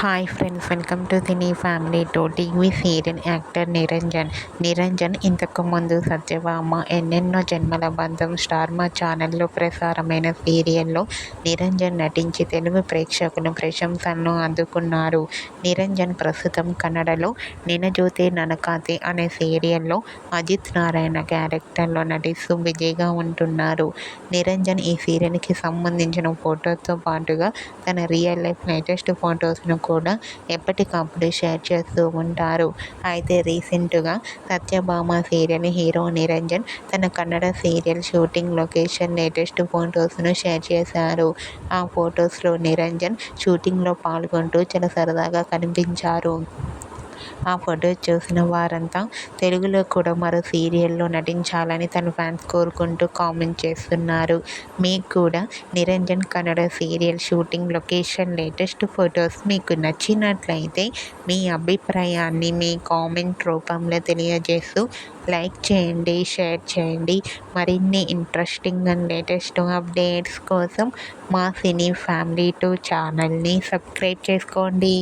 Hi friends, welcome to దినీ family to TV serial actor Niranjan ఇంతకు ముందు సత్యభామ, ఎన్నెన్నో జన్మల బంధం స్టార్ మా ఛానల్లో ప్రసారమైన సీరియల్లో నిరంజన్ నటించి తెలుగు ప్రేక్షకుల ప్రశంసలను అందుకున్నారు. నిరంజన్ ప్రస్తుతం కన్నడలో నినజోతే ననకాతే అనే సీరియల్లో అజిత్ నారాయణ క్యారెక్టర్లో నటిస్తూ బిజీగా ఉంటున్నారు. నిరంజన్ ఈ సీరియల్కి సంబంధించిన ఫోటోతో పాటుగా తన రియల్ లైఫ్ లేటెస్ట్ ఫొటోస్ను కూడా ఎప్పటికప్పుడు షేర్ చేస్తూ ఉంటారు. అయితే రీసెంట్గా సత్యభామ సీరియల్ హీరో నిరంజన్ తన Kannada serial shooting location latest ఫొటోస్ను షేర్ చేశారు. ఆ ఫొటోస్లో నిరంజన్ షూటింగ్లో పాల్గొంటూ చాలా సరదాగా కనిపించారు. ఆ ఫోటో చూసిన వారంతా తెలుగులో కూడా మరో సీరియల్లో నటించాలని తన ఫ్యాన్స్ కోరుకుంటూ కామెంట్ చేస్తున్నారు. మీకు కూడా Niranjan Kannada serial shooting location latest photos మీకు నచ్చినట్లయితే మీ అభిప్రాయాన్ని మీ కామెంట్ రూపంలో తెలియజేస్తూ లైక్ చేయండి, షేర్ చేయండి. మరిన్ని ఇంట్రెస్టింగ్ అండ్ లేటెస్ట్ అప్డేట్స్ కోసం మా సినీ ఫ్యామిలీ 2 ఛానల్ని సబ్స్క్రైబ్ చేసుకోండి.